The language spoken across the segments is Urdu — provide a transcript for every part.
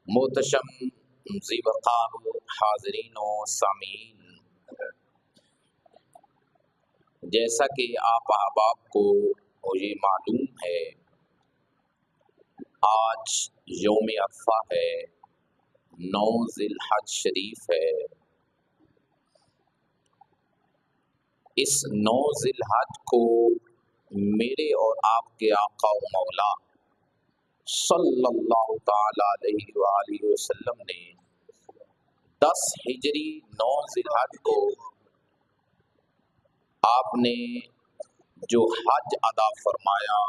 محتشم ذی وقار حاضرین و سامعین، جیسا کہ آپ احباب کو یہ معلوم ہے، آج یوم عرفہ ہے، 9 ذی الحج شریف ہے۔ اس 9 ذی الحج کو میرے اور آپ کے آقا و مولا صلی اللہ تعالی علیہ وآلہ وسلم نے 10 ہجری 9 ذی الحج کو آپ نے جو حج ادا فرمایا،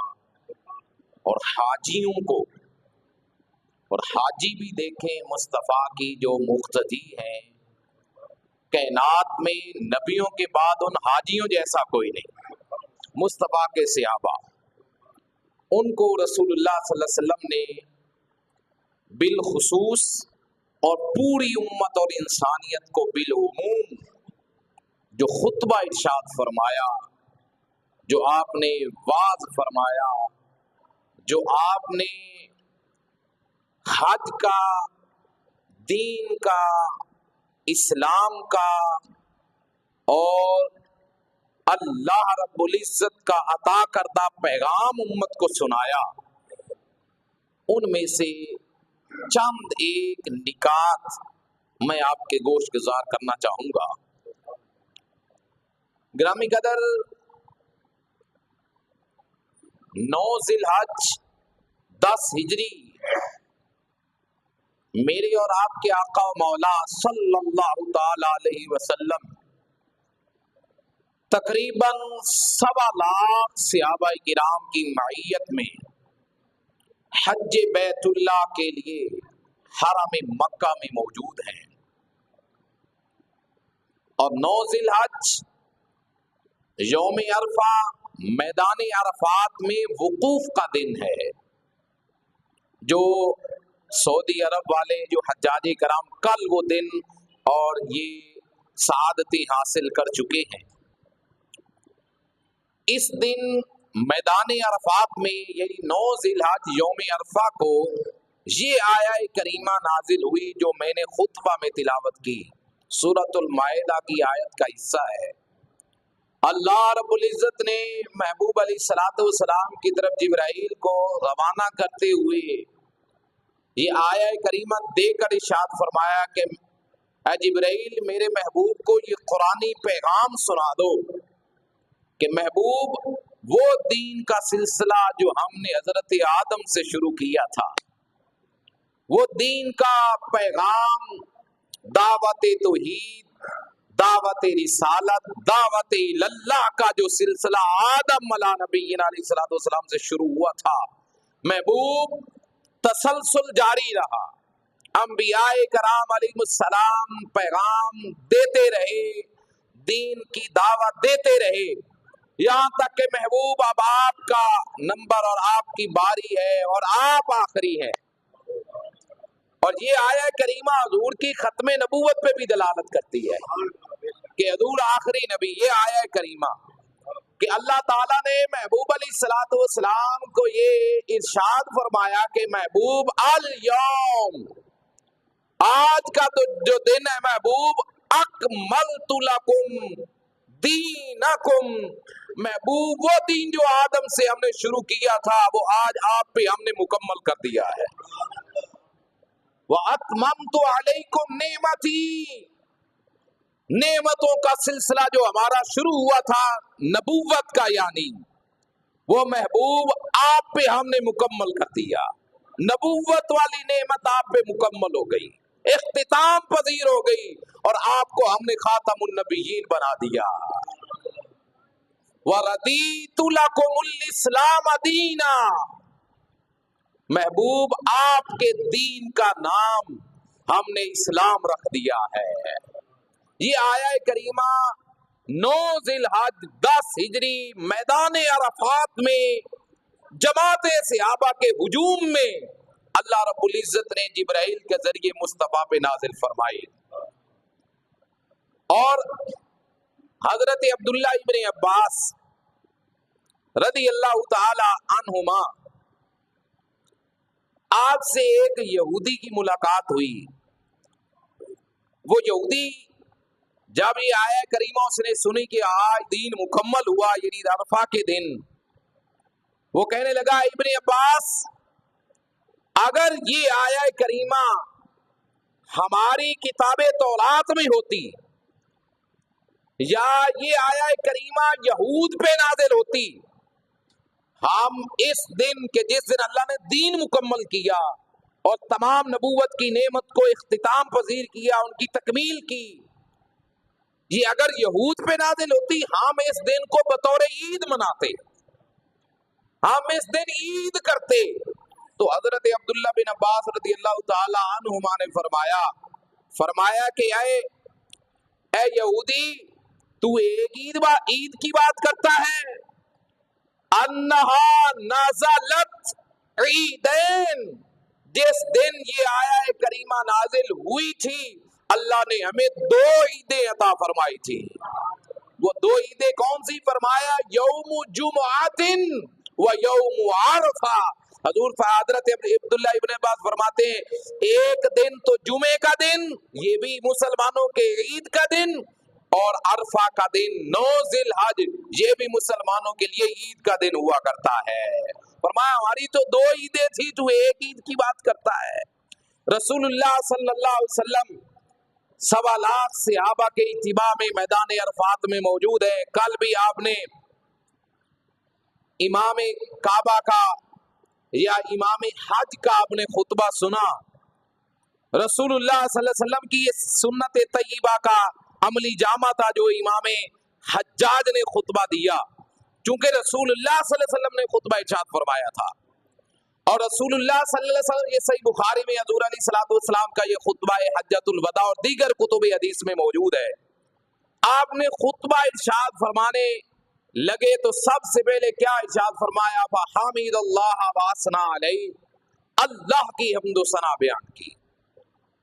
اور حاجیوں کو، اور حاجی بھی دیکھیں مصطفیٰ کی جو مقتدی ہیں، کائنات میں نبیوں کے بعد ان حاجیوں جیسا کوئی نہیں، مصطفیٰ کے صحابہ، ان کو رسول اللہ صلی اللہ علیہ وسلم نے بالخصوص اور پوری امت اور انسانیت کو بالعموم جو خطبہ ارشاد فرمایا، جو آپ نے واعظ فرمایا، جو آپ نے حج کا، دین کا، اسلام کا اور اللہ رب العزت کا عطا کردہ پیغام امت کو سنایا، ان میں سے چند ایک نکات میں آپ کے گوش گزار کرنا چاہوں گا۔ گرامی قدر، 9 ذی الحج 10 ہجری میرے اور آپ کے آقا و مولا صلی اللہ تعالی علیہ وسلم تقریباً 1.25 لاکھ صحابہ کرام کی معیت میں حج بیت اللہ کے لیے حرم مکہ میں موجود ہیں، اور 9 ذی الحج یوم عرفہ میدان عرفات میں وقوف کا دن ہے، جو سعودی عرب والے جو حجاج کرام کل وہ دن اور یہ سعادتیں حاصل کر چکے ہیں۔ اس دن میدان عرفات میں یعنی 9 ذی الحج یوم عرفہ کو یہ آیہ کریمہ نازل ہوئی جو میں نے خطبہ میں تلاوت کی، سورۃ المائدہ کی آیت کا حصہ ہے۔ اللہ رب العزت نے محبوب علیہ الصلوۃ والسلام کی طرف جبرائیل کو روانہ کرتے ہوئے یہ آیہ کریمہ دے کر ارشاد فرمایا کہ اے جبرائیل، میرے محبوب کو یہ قرآنی پیغام سنا دو کہ محبوب، وہ دین کا سلسلہ جو ہم نے حضرت آدم سے شروع کیا تھا، وہ دین کا پیغام، دعوت توحید، دعوت رسالت، دعوت اللہ کا جو سلسلہ آدم علیہ نبینا علیہ الصلوۃ والسلام سے شروع ہوا تھا، محبوب تسلسل جاری رہا، انبیاء کرام علیہ السلام پیغام دیتے رہے، دین کی دعوت دیتے رہے، یہاں تک کہ محبوب اب آپ کا نمبر اور آپ کی باری ہے اور آپ آخری ہے۔ اور یہ آیہ کریمہ حضور کی ختم نبوت پہ بھی دلالت کرتی ہے کہ حضور آخری نبی، یہ آیہ کریمہ کہ اللہ تعالیٰ نے محبوب علیہ الصلوۃ والسلام کو یہ ارشاد فرمایا کہ محبوب الیوم، آج کا تو جو دن ہے محبوب، اکملت لکم دینکم، محبوب وہ دین جو آدم سے ہم نے شروع کیا تھا وہ آج آپ پہ ہم نے مکمل کر دیا ہے۔ وَأَتْمَمْتُ عَلَيْكُمْ نِعْمَتِي، نعمتوں کا سلسلہ جو ہمارا شروع ہوا تھا نبوت کا، یعنی وہ محبوب آپ پہ ہم نے مکمل کر دیا، نبوت والی نعمت آپ پہ مکمل ہو گئی، اختتام پذیر ہو گئی، اور آپ کو ہم نے خاتم النبیین بنا دیا۔ وَرَضِيتُ لَكُمُ الْإِسْلَامَ دِينًا، محبوب آپ کے دین کا نام ہم نے اسلام رکھ دیا ہے۔ یہ آیہ کریمہ 9 ذی الحج 10 ہجری میدان عرفات میں جماعت صحابہ کے ہجوم میں اللہ رب العزت نے جبرائیل کے ذریعے مصطفیٰ پہ نازل فرمائی، اور حضرت عبداللہ ابن عباس رضی اللہ تعالی عنہما آپ سے ایک یہودی کی ملاقات ہوئی. وہ یہودی جب یہ آیا کریمہ اس نے سنی کہ آج دین مکمل ہوا، یعنی عرفہ کے دن، وہ کہنے لگا ابن عباس اگر یہ آیا کریمہ ہماری کتاب تورات میں ہوتی یا یہ آیا کریمہ یہود پہ نازل ہوتی، ہم اس دن کے جس دن اللہ نے دین مکمل کیا اور تمام نبوت کی نعمت کو اختتام پذیر کیا، ان کی تکمیل کی، یہ اگر یہود پہ نازل ہوتی ہم اس دن کو بطور عید مناتے، ہم اس دن عید کرتے. تو حضرت عبداللہ بن عباس رضی اللہ تعالی عنہما نے فرمایا کہ اے یہودی تو ایک عید کی بات کرتا ہے، انہا نازلت عیدین، جس دن یہ آیا کریمہ نازل ہوئی تھی اللہ نے ہمیں 2 عیدیں عطا فرمائی تھی. وہ 2 عیدیں کون سی؟ فرمایا یوم جمعۃ و یوم عرفہ. حضرت عبداللہ ابن عباس فرماتے ہیں ایک دن تو جمعے کا دن، یہ بھی مسلمانوں کے عید کا دن، اور عرفہ کا دن 9 ذی الحج یہ بھی مسلمانوں کے لیے عید کا دن ہوا کرتا ہے. فرمایا ہماری تو 2 عیدیں تھی، تو ایک عید کی بات کرتا ہے. رسول اللہ صلی اللہ علیہ وسلم 1.25 لاکھ صحابہ کے اتباع میں میدان عرفات میں موجود ہے. کل بھی آپ نے امام کعبہ کا یا امام حج کا آپ نے خطبہ سنا. رسول اللہ صلی اللہ علیہ وسلم کی یہ سنت طیبہ کا عملی جامہ تھا جو امام حجاج نے خطبہ دیا، چونکہ رسول اللہ صلی اللہ علیہ وسلم نے خطبہ ارشاد فرمایا تھا. اور رسول اللہ صلی اللہ علیہ وسلم، یہ صحیح بخاری میں حضور علیہ الصلوۃ والسلام کا یہ خطبہ حجۃ الوداع اور دیگر کتب حدیث میں موجود ہے. آپ نے خطبہ ارشاد فرمانے لگے تو سب سے پہلے کیا ارشاد فرمایا؟ فحمد اللہ واثنا علیہ، اللہ کی حمد و ثنا بیان کی،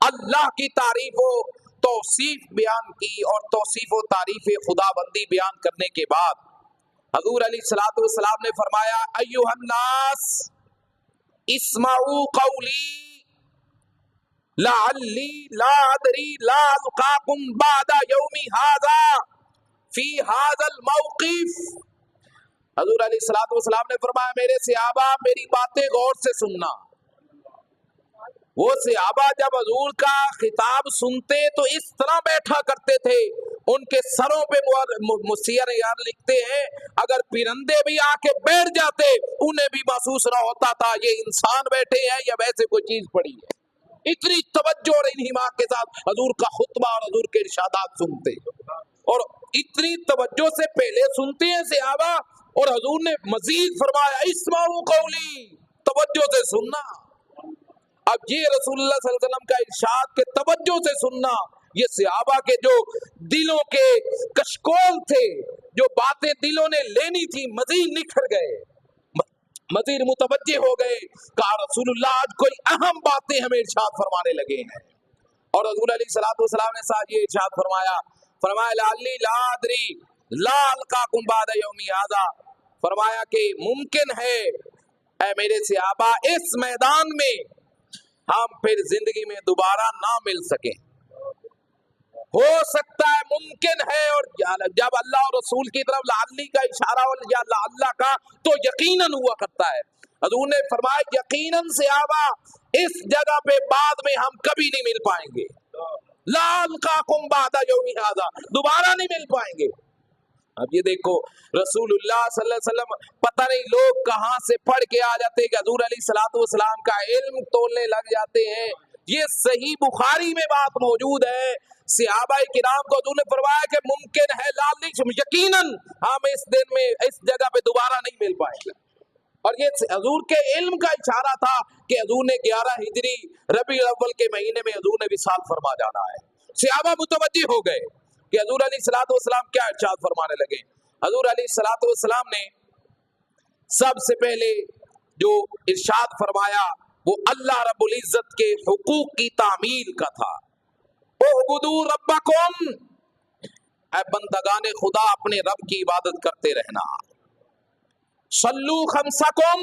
اللہ کی تعریف و توصیف بیان کی، اور توصیف و تعریف خدا بندی بیان کرنے کے بعد حضور علیہ الصلوۃ والسلام نے فرمایا ایھا الناس اسمعوا قولی لعلی لا ادری لا القاکم بعد یومی ھذا فی ھذا الموقف. حضور علیہ الصلوۃ والسلام نے فرمایا میرے صحابہ میری باتیں غور سے سننا. وہ صحابہ جب حضور کا خطاب سنتے تو اس طرح بیٹھا کرتے تھے، ان کے سروں پہ سیر یار لکھتے ہیں اگر پرندے بھی آ کے بیٹھ جاتے انہیں بھی محسوس نہ ہوتا تھا یہ انسان بیٹھے ہیں یا ویسے کوئی چیز پڑی ہے. اتنی توجہ اور انہماک کے ساتھ حضور کا خطبہ اور حضور کے ارشادات سنتے، اور اتنی توجہ سے پہلے سنتے ہیں صحابہ، اور حضور نے مزید فرمایا اسمعوا قولی، توجہ سے سننا. اب یہ رسول اللہ صلی اللہ علیہ وسلم کا ارشاد کے توجہ سے سننا، یہ صحابہ کے جو دلوں کے کشکول تھے، جو باتیں دلوں نے لینی تھی، مزید نکھر گئے، مزید متوجہ ہو گئے. کہا رسول اللہ آج کوئی اہم باتیں ہمیں ارشاد فرمانے لگے ہیں. اور حضور علیہ الصلوۃ والسلام نے ساتھ یہ ارشاد فرمایا لعلی لا ادری لا القاکم بعد یومی ھذا، فرمایا کہ ممکن ہے اے میرے صحابہ اس میدان میں ہم پھر زندگی میں دوبارہ نہ مل سکیں، ہو سکتا ہے، ممکن ہے. اور جب اللہ اور رسول کی طرف لعلی کا اشارہ ہو یا اللہ کا تو یقیناً ہوا کرتا ہے. حضور نے فرمایا یقیناً صحابہ اس جگہ پہ بعد میں ہم کبھی نہیں مل پائیں گے، لا القاکم بعد یومی ھذا، دوبارہ نہیں مل پائیں گے. اب یہ دیکھو رسول اللہ صلی اللہ علیہ وسلم، پتہ نہیں لوگ کہاں سے پڑھ کے آ جاتے کہ حضور علیہ الصلوۃ والسلام کا علم تولنے لگ جاتے ہیں. یہ صحیح بخاری میں بات موجود ہے. صحابہ کرام کو حضور نے فرمایا کہ ممکن ہے یقیناً ہم اس دن میں اس جگہ پہ دوبارہ نہیں مل پائیں گے. اور یہ حضور کے علم کا اشارہ تھا کہ حضور نے 11 ہجری ربیع الاول کے مہینے میں حضور نے وصال فرما جانا ہے. صحابہ متوجہ ہو گئے کہ حضور علیہ الصلوۃ والسلام کیا ارشاد فرمانے لگے. حضور علیہ الصلوۃ والسلام نے سب سے پہلے جو ارشاد فرمایا وہ اللہ رب العزت کے حقوق کی تعمیل کا تھا. اعبدوا ربکم، اے بندگان خدا اپنے رب کی عبادت کرتے رہنا. صلو خمسکم،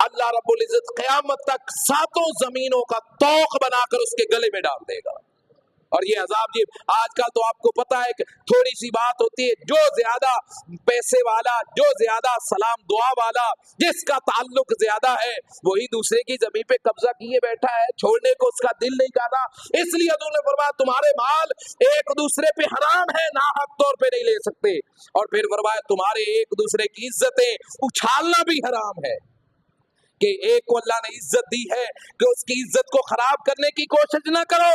اللہ رب العزت قیامت تک 7 زمینوں کا توق بنا کر اس کے گلے میں ڈال دے گا. اور یہ عذاب جی آج کل تو آپ کو پتا ہے کہ تھوڑی سی بات ہوتی ہے، جو زیادہ پیسے والا، جو زیادہ سلام دعا والا، جس کا تعلق زیادہ ہے، وہی دوسرے کی زمین پہ قبضہ کیے بیٹھا ہے، چھوڑنے کو اس کا دل نہیں کرتا. اس لیے حضور نے فرمایا تمہارے مال ایک دوسرے پہ حرام ہے، ناحق طور پہ نہیں لے سکتے. اور پھر فرمایا تمہارے ایک دوسرے کی عزتیں اچھالنا بھی حرام ہے، کہ ایک کو اللہ نے عزت دی ہے کہ اس کی عزت کو خراب کرنے کی کوشش نہ کرو.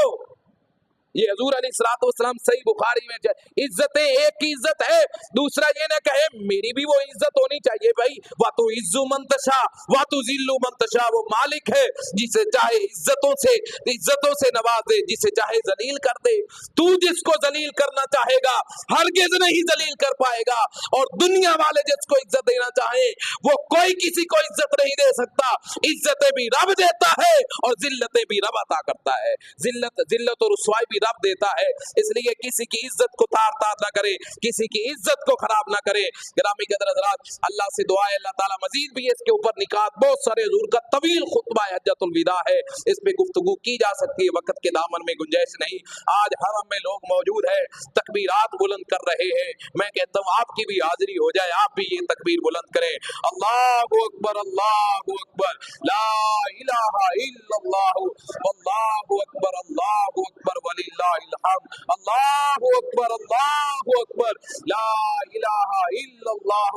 یہ حضور علیہ الصلوۃ والسلام صحیح بخاری میں عزتیں ایک کی عزت ہے، دوسرا یہ نہ کہے میری بھی وہ عزت ہونی چاہیے. بھائی وَتُعِزُّ مَن تَشَاءُ وَتُذِلُّ مَن تَشَاءُ، وہ مالک ہے جسے چاہے عزتوں سے نوازے، جسے چاہے ذلیل کر دے. تو جس کو ذلیل کرنا چاہے گا ہرگز نہیں ذلیل کر پائے گا، اور دنیا والے جس کو عزت دینا چاہیں وہ کوئی کسی کو عزت نہیں دے سکتا. عزتیں بھی رب دیتا ہے اور ذلتیں بھی رب عطا کرتا ہے. ذلت اور رسوائی بھی رب دیتا ہے. اس لیے کسی کی عزت کو تار نہ کرے، کسی کی عزت کو خراب نہ کرے. گرامی قدر حضرات، اللہ سے دعا ہے اللہ تعالیٰ مزید بھی اس کے اوپر نکات، بہت سارے حضور کا طویل خطبہ حجۃ الوداع ہے، اس پہ گفتگو کی جا سکتی ہے، وقت کے دامن میں گنجائش نہیں. آج حرم میں لوگ موجود ہیں، تکبیرات بلند کر رہے ہیں. میں کہتا ہوں آپ کی بھی حاضری ہو جائے، آپ بھی یہ تکبیر بلند کریں. اللہ اکبر، اللہ اکبر، لا الہ الا اللہ، واللہ اکبر، اللہ اکبر وللہ الحمد، اللہ اکبر، اللہ اکبر، لا الہ الا اللہ،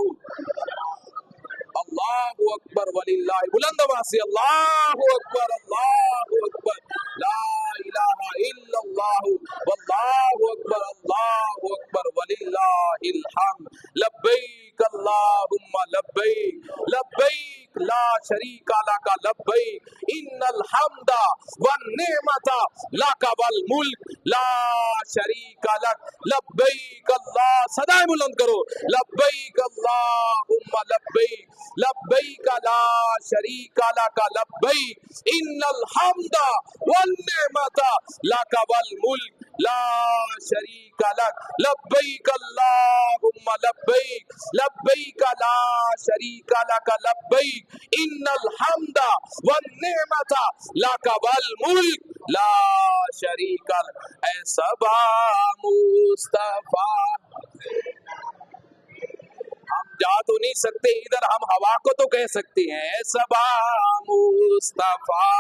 اللہ اکبر وللہ، بلند آواز سے اللہ اکبر، اللہ اکبر، لا الہ الا اللہ، واللہ اکبر، اللہ اکبر وللہ الحمد. لبیک اللہم لبیک، لبیک لا شریک لک لبیک، ان الحمد والنعمت لک والملک لا شریک لک لبیک. اللہ صدائے بلند کرو، لبیک اللہم لبیک، لبیک لا شریک لک لبیک، ان الحمد والنعمت لک والملک لا شریک لک لبیک اللہم لبیک، لبیک لا شریک لک لبیک، ان الحمد والنعمت لک والملک لا شریک لک. اے صبا مصطفیٰ، ہم جا تو نہیں سکتے ادھر، ہم ہوا کو تو کہہ سکتے ہیں. اے صبا مصطفیٰ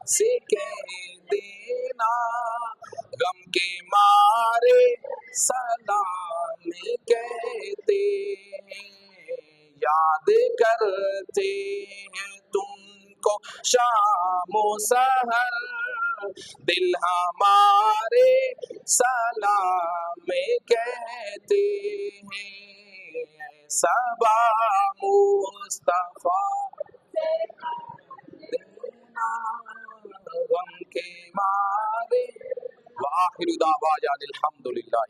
سے کہہ دینا، غم کے مارے سلام کہتے ہیں، یاد کرتے ہیں تم کو شام و سحر، دل ہمارے سلام کہتے ہیں. صبا مصطفیٰ دینا، غم کے مارے. وآخر دعوانا الحمدللہ.